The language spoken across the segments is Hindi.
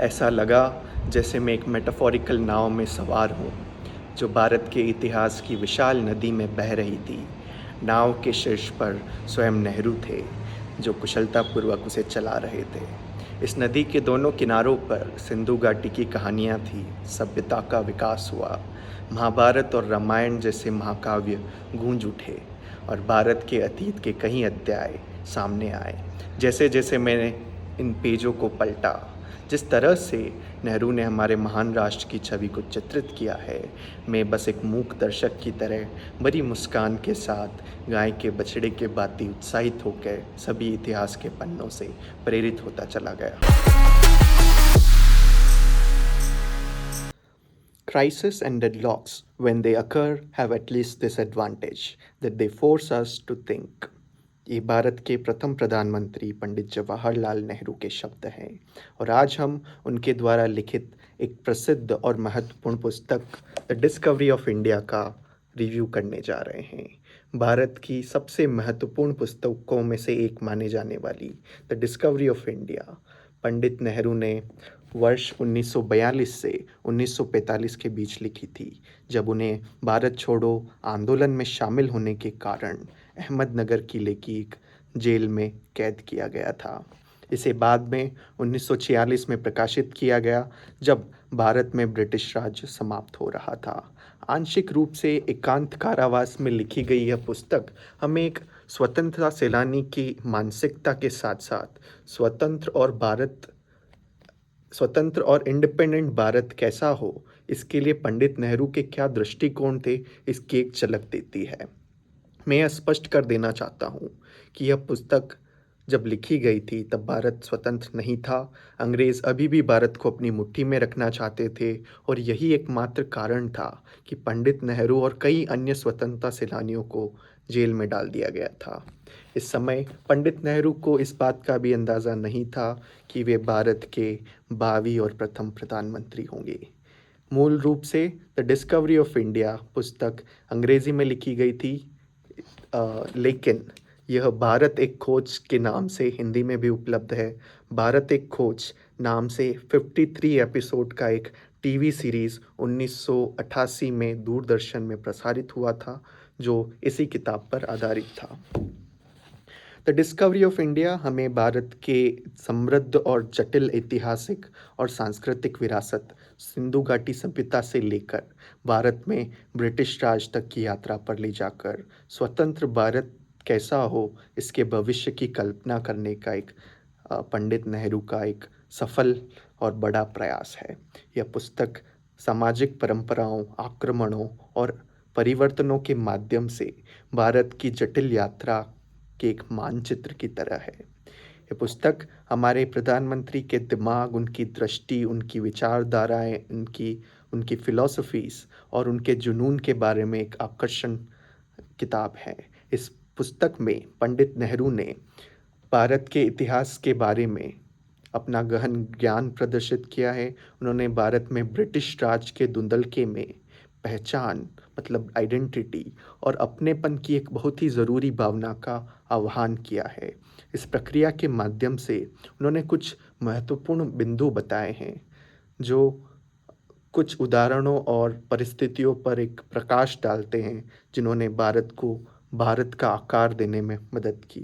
ऐसा लगा जैसे मैं एक मेटाफोरिकल नाव में सवार हूँ जो भारत के इतिहास की विशाल नदी में बह रही थी। नाव के शीर्ष पर स्वयं नेहरू थे जो कुशलतापूर्वक उसे चला रहे थे। इस नदी के दोनों किनारों पर सिंधु घाटी की कहानियाँ थी, सभ्यता का विकास हुआ, महाभारत और रामायण जैसे महाकाव्य गूंज उठे और भारत के अतीत के कई अध्याय सामने आए। जैसे जैसे मैंने इन पेजों को पलटा, जिस तरह से नेहरू ने हमारे महान राष्ट्र की छवि को चित्रित किया है, मैं बस एक मूक दर्शक की तरह बड़ी मुस्कान के साथ गाय के बछड़े के भांति उत्साहित होकर सभी इतिहास के पन्नों से प्रेरित होता चला गया। Crisis and deadlocks, when they occur, have at least this advantage that they force us to think. ये भारत के प्रथम प्रधानमंत्री पंडित जवाहरलाल नेहरू के शब्द हैं और आज हम उनके द्वारा लिखित एक प्रसिद्ध और महत्वपूर्ण पुस्तक द डिस्कवरी ऑफ इंडिया का रिव्यू करने जा रहे हैं। भारत की सबसे महत्वपूर्ण पुस्तकों में से एक माने जाने वाली the discovery of India Pandit Nehru ने वर्ष 1942 से 1945 के बीच लिखी थी, जब उन्हें भारत छोड़ो आंदोलन में शामिल होने के कारण अहमदनगर किले की एक जेल में कैद किया गया था। इसे बाद में 1946 में प्रकाशित किया गया, जब भारत में ब्रिटिश राज समाप्त हो रहा था। आंशिक रूप से एकांत कारावास में लिखी गई यह पुस्तक हमें एक स्वतंत्रता सेनानी की मानसिकता के साथ साथ स्वतंत्र और इंडिपेंडेंट भारत कैसा हो, इसके लिए पंडित नेहरू के क्या दृष्टिकोण थे, इसकी एक झलक देती है। मैं यह स्पष्ट कर देना चाहता हूँ कि यह पुस्तक जब लिखी गई थी तब भारत स्वतंत्र नहीं था। अंग्रेज़ अभी भी भारत को अपनी मुट्ठी में रखना चाहते थे और यही एकमात्र कारण था कि पंडित नेहरू और कई अन्य स्वतंत्रता सेनानियों को जेल में डाल दिया गया था। इस समय पंडित नेहरू को इस बात का भी अंदाज़ा नहीं था कि वे भारत के भावी और प्रथम प्रधानमंत्री होंगे। मूल रूप से द डिस्कवरी ऑफ इंडिया पुस्तक अंग्रेज़ी में लिखी गई थी, लेकिन यह भारत एक खोज के नाम से हिंदी में भी उपलब्ध है। भारत एक खोज नाम से 53 एपिसोड का एक टीवी सीरीज़ 1988 में दूरदर्शन में प्रसारित हुआ था, जो इसी किताब पर आधारित था। द डिस्कवरी ऑफ इंडिया हमें भारत के समृद्ध और जटिल ऐतिहासिक और सांस्कृतिक विरासत, सिंधु घाटी सभ्यता से लेकर भारत में ब्रिटिश राज तक की यात्रा पर ले जाकर स्वतंत्र भारत कैसा हो, इसके भविष्य की कल्पना करने का एक पंडित नेहरू का एक सफल और बड़ा प्रयास है। यह पुस्तक सामाजिक परंपराओं, आक्रमणों और परिवर्तनों के माध्यम से भारत की जटिल यात्रा के एक मानचित्र की तरह है। यह पुस्तक हमारे प्रधानमंत्री के दिमाग, उनकी दृष्टि, उनकी विचारधाराएं, उनकी फिलॉसफीज़ और उनके जुनून के बारे में एक आकर्षण किताब है। इस पुस्तक में पंडित नेहरू ने भारत के इतिहास के बारे में अपना गहन ज्ञान प्रदर्शित किया है। उन्होंने भारत में ब्रिटिश राज के धुंधलके में पहचान मतलब आइडेंटिटी और अपनेपन की एक बहुत ही ज़रूरी भावना का आह्वान किया है। इस प्रक्रिया के माध्यम से उन्होंने कुछ महत्वपूर्ण बिंदु बताए हैं, जो कुछ उदाहरणों और परिस्थितियों पर एक प्रकाश डालते हैं, जिन्होंने भारत को भारत का आकार देने में मदद की।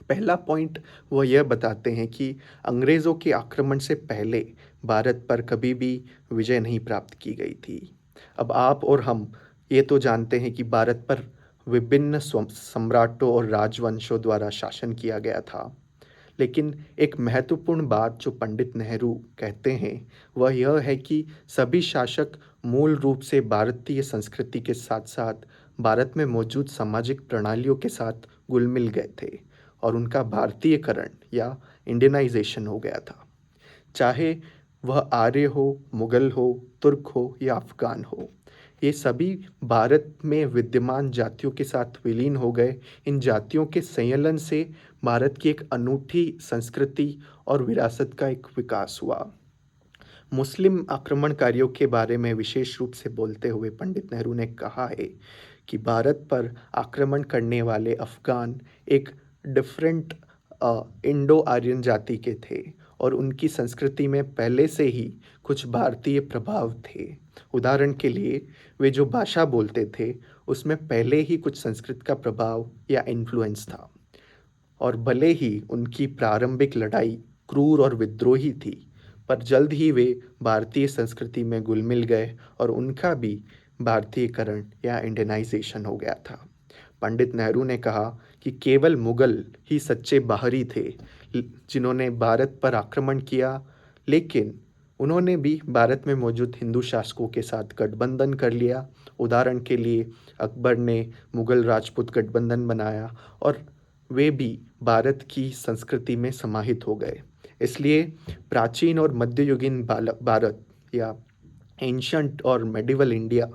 पहला पॉइंट वह यह बताते हैं कि अंग्रेज़ों के आक्रमण से पहले भारत पर कभी भी विजय नहीं प्राप्त की गई थी। अब आप और हम ये तो जानते हैं कि भारत पर विभिन्न सम्राटों और राजवंशों द्वारा शासन किया गया था, लेकिन एक महत्वपूर्ण बात जो पंडित नेहरू कहते हैं वह यह है कि सभी शासक मूल रूप से भारतीय संस्कृति के साथ साथ भारत में मौजूद सामाजिक प्रणालियों के साथ घुल मिल गए थे और उनका भारतीयकरण या इंडियनाइजेशन हो गया था। चाहे वह आर्य हो, मुगल हो, तुर्क हो या अफगान हो, ये सभी भारत में विद्यमान जातियों के साथ विलीन हो गए। इन जातियों के संयलन से भारत की एक अनूठी संस्कृति और विरासत का एक विकास हुआ। मुस्लिम आक्रमणकारियों के बारे में विशेष रूप से बोलते हुए पंडित नेहरू ने कहा है कि भारत पर आक्रमण करने वाले अफगान एक डिफरेंट इंडो आर्यन जाति के थे और उनकी संस्कृति में पहले से ही कुछ भारतीय प्रभाव थे। उदाहरण के लिए, वे जो भाषा बोलते थे, उसमें पहले ही कुछ संस्कृत का प्रभाव या इन्फ्लुएंस था। और भले ही उनकी प्रारंभिक लड़ाई क्रूर और विद्रोही थी, पर जल्द ही वे भारतीय संस्कृति में घुल-मिल गए और उनका भी भारतीयकरण या इंडियनाइजेशन हो गया था। पंडित नेहरू ने कहा कि केवल मुगल ही सच्चे बाहरी थे जिन्होंने भारत पर आक्रमण किया, लेकिन उन्होंने भी भारत में मौजूद हिंदू शासकों के साथ गठबंधन कर लिया। उदाहरण के लिए, अकबर ने मुगल राजपूत गठबंधन बनाया और वे भी भारत की संस्कृति में समाहित हो गए। इसलिए प्राचीन और मध्ययुगीन भारत या एंशंट और मेडिवल इंडिया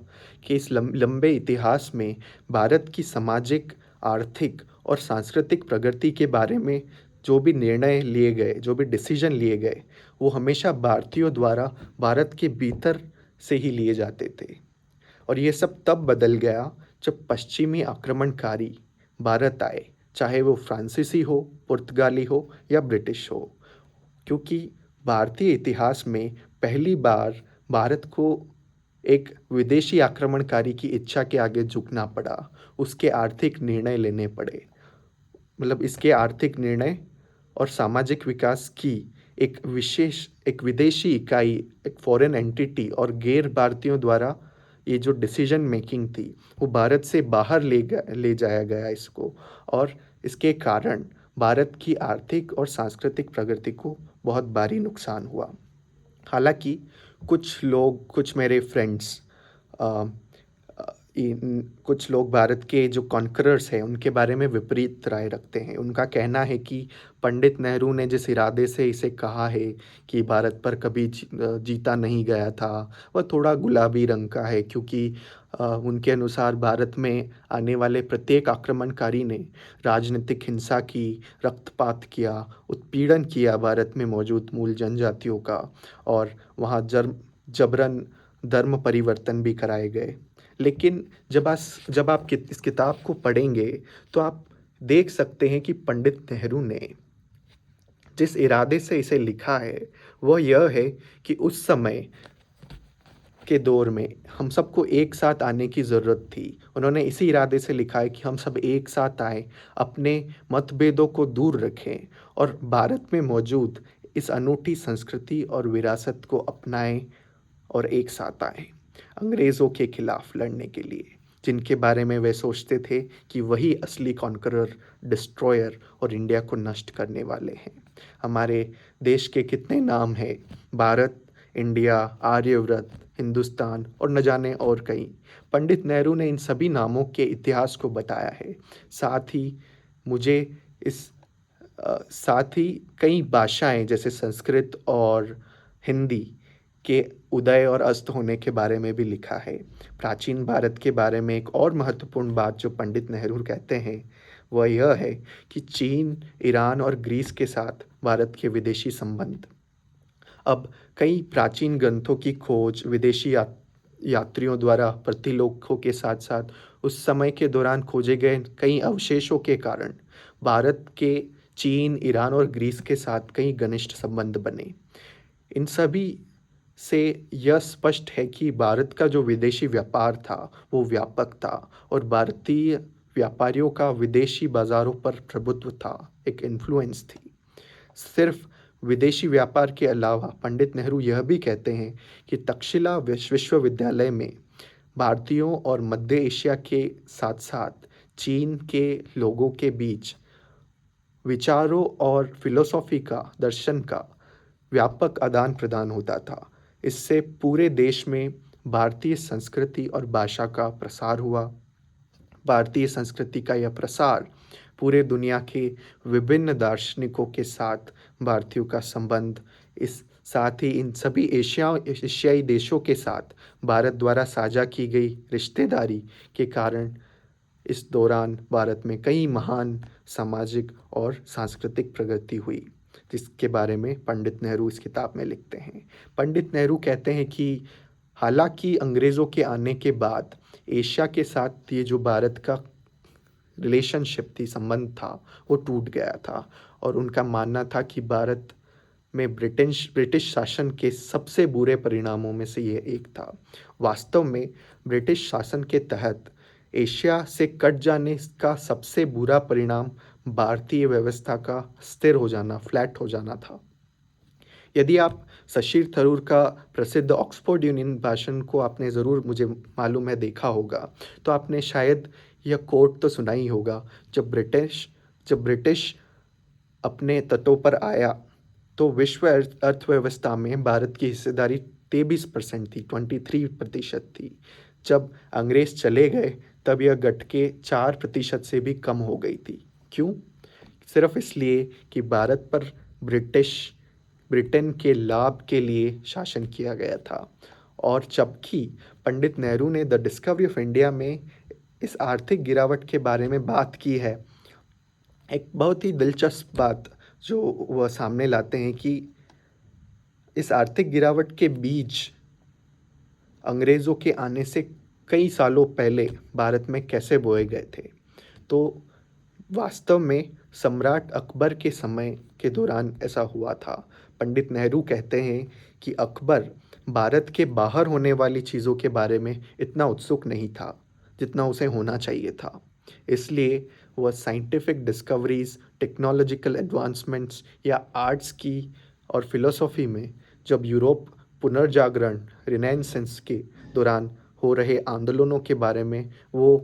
के इस लंबे इतिहास में भारत की सामाजिक, आर्थिक और सांस्कृतिक प्रगति के बारे में जो भी निर्णय लिए गए, जो भी डिसीजन लिए गए, वो हमेशा भारतीयों द्वारा भारत के भीतर से ही लिए जाते थे। और ये सब तब बदल गया जब पश्चिमी आक्रमणकारी भारत आए, चाहे वो फ्रांसीसी हो, पुर्तगाली हो या ब्रिटिश हो, क्योंकि भारतीय इतिहास में पहली बार भारत को एक विदेशी आक्रमणकारी की इच्छा के आगे झुकना पड़ा, उसके आर्थिक निर्णय लेने पड़े। मतलब इसके आर्थिक निर्णय और सामाजिक विकास की एक विदेशी इकाई, एक फॉरेन एंटिटी और गैर भारतीयों द्वारा ये जो डिसीजन मेकिंग थी, वो भारत से बाहर ले जाया गया इसको, और इसके कारण भारत की आर्थिक और सांस्कृतिक प्रगति को बहुत भारी नुकसान हुआ। हालांकि कुछ मेरे फ्रेंड्स, कुछ लोग भारत के जो कॉन्करर्स हैं उनके बारे में विपरीत राय रखते हैं। उनका कहना है कि पंडित नेहरू ने जिस इरादे से इसे कहा है कि भारत पर कभी जीता नहीं गया था, वह थोड़ा गुलाबी रंग का है, क्योंकि उनके अनुसार भारत में आने वाले प्रत्येक आक्रमणकारी ने राजनीतिक हिंसा की, रक्तपात किया, उत्पीड़न किया भारत में मौजूद मूल जनजातियों का, और वहाँ जबरन धर्म परिवर्तन भी कराए गए। लेकिन जब आप इस किताब को पढ़ेंगे तो आप देख सकते हैं कि पंडित नेहरू ने जिस इरादे से इसे लिखा है वह यह है कि उस समय के दौर में हम सबको एक साथ आने की ज़रूरत थी। उन्होंने इसी इरादे से लिखा है कि हम सब एक साथ आएँ, अपने मतभेदों को दूर रखें और भारत में मौजूद इस अनूठी संस्कृति और विरासत को अपनाएं और एक साथ आएँ अंग्रेज़ों के खिलाफ लड़ने के लिए, जिनके बारे में वे सोचते थे कि वही असली कॉन्करर, डिस्ट्रॉयर और इंडिया को नष्ट करने वाले हैं। हमारे देश के कितने नाम हैं, भारत, इंडिया, आर्यव्रत, हिंदुस्तान और न जाने और कई। पंडित नेहरू ने इन सभी नामों के इतिहास को बताया है। साथ ही कई भाषाएं जैसे संस्कृत और हिंदी के उदय और अस्त होने के बारे में भी लिखा है। प्राचीन भारत के बारे में एक और महत्वपूर्ण बात जो पंडित नेहरू कहते हैं वह यह है कि चीन, ईरान और ग्रीस के साथ भारत के विदेशी संबंध। अब कई प्राचीन ग्रंथों की खोज विदेशी यात्रियों द्वारा प्रतिलोकों के साथ साथ उस समय के दौरान खोजे गए कई अवशेषों के कारण भारत के चीन, ईरान और ग्रीस के साथ कई घनिष्ठ संबंध बने। इन सभी से यह स्पष्ट है कि भारत का जो विदेशी व्यापार था वो व्यापक था और भारतीय व्यापारियों का विदेशी बाजारों पर प्रभुत्व था, एक इन्फ्लुएंस थी। सिर्फ विदेशी व्यापार के अलावा पंडित नेहरू यह भी कहते हैं कि तक्षशिला विश्वविद्यालय में भारतीयों और मध्य एशिया के साथ साथ चीन के लोगों के बीच विचारों और फिलोसॉफी का, दर्शन का व्यापक आदान प्रदान होता था। इससे पूरे देश में भारतीय संस्कृति और भाषा का प्रसार हुआ। भारतीय संस्कृति का यह प्रसार पूरे दुनिया के विभिन्न दार्शनिकों के साथ भारतीयों का संबंध, इस साथ ही इन सभी एशियाई देशों के साथ भारत द्वारा साझा की गई रिश्तेदारी के कारण इस दौरान भारत में कई महान सामाजिक और सांस्कृतिक प्रगति हुई, जिसके बारे में पंडित नेहरू इस किताब में लिखते हैं। पंडित नेहरू कहते हैं कि हालांकि अंग्रेज़ों के आने के बाद एशिया के साथ ये जो भारत का रिलेशनशिप थी, संबंध था, वो टूट गया था और उनका मानना था कि भारत में ब्रिटिश शासन के सबसे बुरे परिणामों में से ये एक था। वास्तव में ब्रिटिश शासन के तहत एशिया से कट जाने का सबसे बुरा परिणाम भारतीय व्यवस्था का स्थिर हो जाना, फ्लैट हो जाना था। यदि आप शशिर थरूर का प्रसिद्ध ऑक्सफोर्ड यूनियन भाषण को आपने ज़रूर, मुझे मालूम है, देखा होगा, तो आपने शायद यह कोट तो सुना ही होगा, जब ब्रिटिश अपने तटों पर आया तो विश्व अर्थव्यवस्था में भारत की हिस्सेदारी 23% थी, 23% थी। जब अंग्रेज चले गए तब यह घट के 4% से भी कम हो गई थी। क्यों? सिर्फ इसलिए कि भारत पर ब्रिटेन के लाभ के लिए शासन किया गया था। और जबकि पंडित नेहरू ने द डिस्कवरी ऑफ इंडिया में इस आर्थिक गिरावट के बारे में बात की है, एक बहुत ही दिलचस्प बात जो वह सामने लाते हैं कि इस आर्थिक गिरावट के बीज अंग्रेज़ों के आने से कई सालों पहले भारत में कैसे बोए गए थे। तो वास्तव में सम्राट अकबर के समय के दौरान ऐसा हुआ था। पंडित नेहरू कहते हैं कि अकबर भारत के बाहर होने वाली चीज़ों के बारे में इतना उत्सुक नहीं था जितना उसे होना चाहिए था। इसलिए वह साइंटिफिक डिस्कवरीज, टेक्नोलॉजिकल एडवांसमेंट्स या आर्ट्स की और फिलोसॉफी में जब यूरोप पुनर्जागरण, रिनेसेंस के दौरान हो रहे आंदोलनों के बारे में वो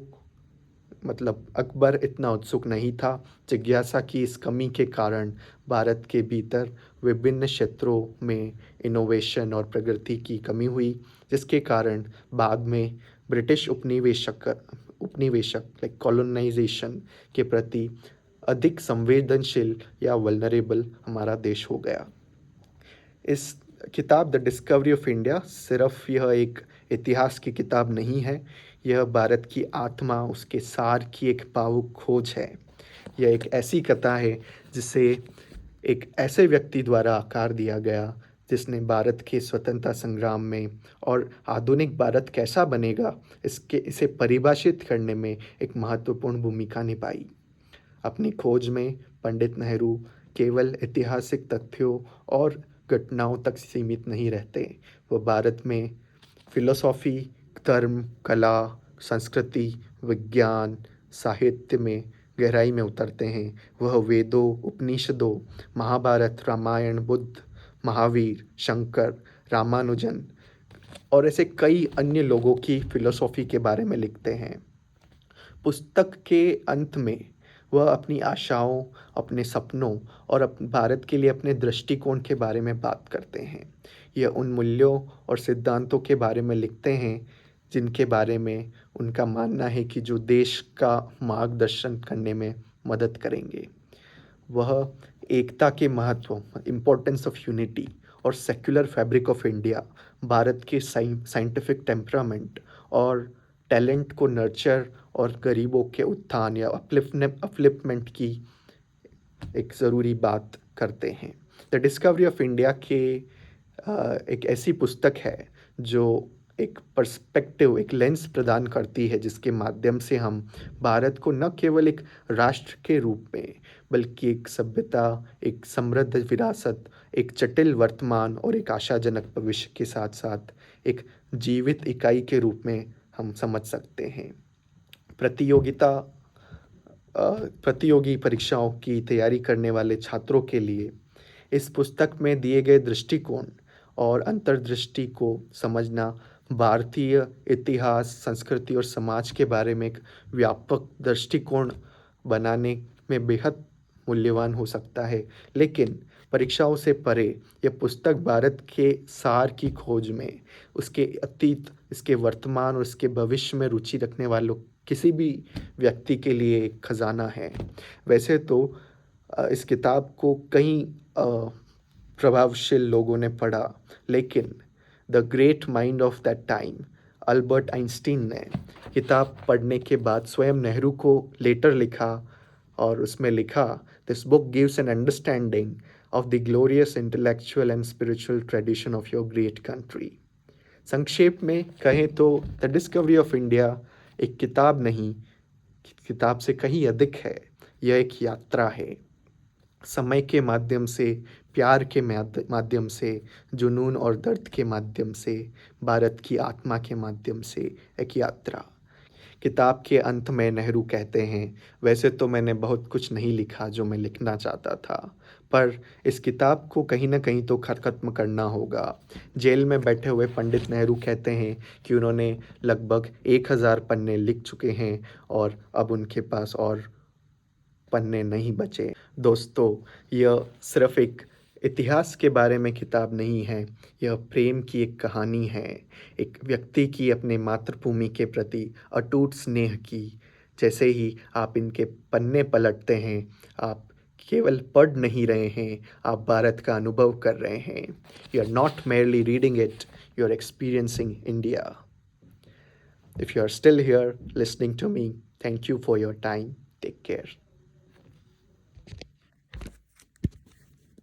अकबर इतना उत्सुक नहीं था। जिज्ञासा की इस कमी के कारण भारत के भीतर विभिन्न क्षेत्रों में इनोवेशन और प्रगति की कमी हुई, जिसके कारण बाद में ब्रिटिश उपनिवेशक लाइक कॉलोनाइजेशन के प्रति अधिक संवेदनशील या वल्नरेबल हमारा देश हो गया। इस किताब द डिस्कवरी ऑफ इंडिया सिर्फ यह एक इतिहास की किताब नहीं है, यह भारत की आत्मा, उसके सार की एक भावुक खोज है। यह एक ऐसी कथा है जिसे एक ऐसे व्यक्ति द्वारा आकार दिया गया जिसने भारत के स्वतंत्रता संग्राम में और आधुनिक भारत कैसा बनेगा इसे परिभाषित करने में एक महत्वपूर्ण भूमिका निभाई। अपनी खोज में पंडित नेहरू केवल ऐतिहासिक तथ्यों और घटनाओं तक सीमित नहीं रहते, वह भारत में फिलोसॉफी, धर्म, कला, संस्कृति, विज्ञान, साहित्य में गहराई में उतरते हैं। वह वेदों, उपनिषदों, महाभारत, रामायण, बुद्ध, महावीर, शंकर, रामानुजन और ऐसे कई अन्य लोगों की फिलोसॉफी के बारे में लिखते हैं। पुस्तक के अंत में वह अपनी आशाओं, अपने सपनों और भारत के लिए अपने दृष्टिकोण के बारे में बात करते हैं। यह उन मूल्यों और सिद्धांतों के बारे में लिखते हैं जिनके बारे में उनका मानना है कि जो देश का मार्गदर्शन करने में मदद करेंगे। वह एकता के महत्व, इम्पोर्टेंस ऑफ यूनिटी और secular fabric of India, Bharat के साइंटिफिक टेम्परामेंट और टैलेंट को नर्चर और गरीबों के उत्थान या अपलिफ्टमेंट की एक ज़रूरी बात करते हैं। द डिस्कवरी ऑफ इंडिया एक ऐसी पुस्तक है जो एक पर्सपेक्टिव, एक लेंस प्रदान करती है जिसके माध्यम से हम भारत को न केवल एक राष्ट्र के रूप में बल्कि एक सभ्यता, एक समृद्ध विरासत, एक जटिल वर्तमान और एक आशाजनक भविष्य के साथ साथ एक जीवित इकाई के रूप में हम समझ सकते हैं। प्रतियोगी परीक्षाओं की तैयारी करने वाले छात्रों के लिए इस पुस्तक में दिए गए दृष्टिकोण और अंतर्दृष्टि को समझना भारतीय इतिहास, संस्कृति और समाज के बारे में एक व्यापक दृष्टिकोण बनाने में बेहद मूल्यवान हो सकता है। लेकिन परीक्षाओं से परे यह पुस्तक भारत के सार की खोज में, उसके अतीत, इसके वर्तमान और इसके भविष्य में रुचि रखने वालों किसी भी व्यक्ति के लिए एक खजाना है। वैसे तो इस किताब को कई प्रभावशील लोगों ने पढ़ा, लेकिन the great mind of that time Albert Einstein ने किताब पढ़ने के बाद स्वयं नेहरू को लेटर लिखा और उसमें लिखा, this book gives an understanding of the glorious intellectual and spiritual tradition of your great country. संक्षेप में कहें तो द डिस्कवरी ऑफ इंडिया एक किताब नहीं, किताब से कहीं अधिक है। यह एक यात्रा है। समय के माध्यम से, प्यार के माध्यम से, जुनून और दर्द के माध्यम से, भारत की आत्मा के माध्यम से एक यात्रा। किताब के अंत में नेहरू कहते हैं, वैसे तो मैंने बहुत कुछ नहीं लिखा जो मैं लिखना चाहता था, पर इस किताब को कहीं न कहीं तो ख़त्म करना होगा। जेल में बैठे हुए पंडित नेहरू कहते हैं कि उन्होंने लगभग 1000 पन्ने लिख चुके हैं और अब उनके पास और पन्ने नहीं बचे। दोस्तों, यह सिर्फ़ एक इतिहास के बारे में किताब नहीं है, यह प्रेम की एक कहानी है, एक व्यक्ति की अपने मातृभूमि के प्रति अटूट स्नेह की। जैसे ही आप इनके पन्ने पलटते हैं, आप केवल पढ़ नहीं रहे हैं, आप भारत का अनुभव कर रहे हैं। You are not merely reading it, you are experiencing India. If you are still here listening to me, thank you for your time. Take care.